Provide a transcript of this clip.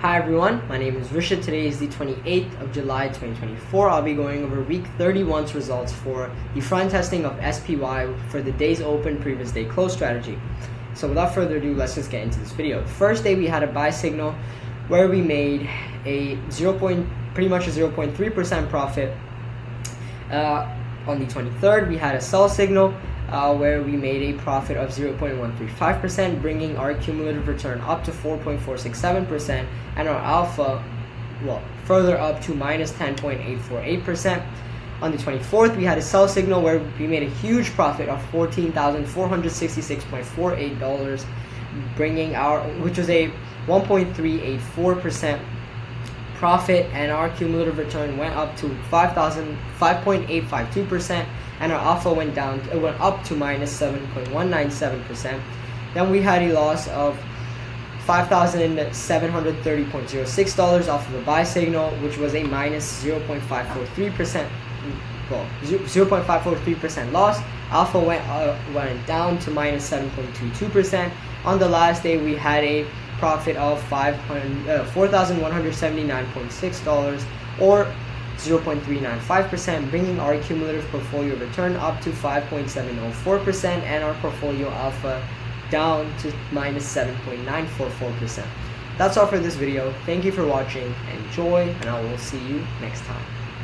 Hi everyone, my name is Rishad. Today is the 28th of July 2024. I'll be going over week 31's results for the front testing of SPY for the days open, previous day close strategy. So without further ado, let's just get into this video. The first day we had a buy signal where we made a pretty much a 0.3% profit. On the 23rd, we had a sell signal where we made a profit of 0.135%, bringing our cumulative return up to 4.467% and our alpha, further up to minus 10.848%. On the 24th, we had a sell signal where we made a huge profit of $14,466.48, bringing which was a 1.384% profit, and our cumulative return went up to 5.852%, and our alpha went up to minus 7.197%. Then we had a loss of $5,730.06 off of the buy signal, which was a minus 0.543% loss. Alpha went down to minus 7.22%. On the last day, we had a profit of $4,179.6 or 0.395%, bringing our cumulative portfolio return up to 5.704% and our portfolio alpha down to minus 7.944%. That's all for this video. Thank you for watching. Enjoy, and I will see you next time.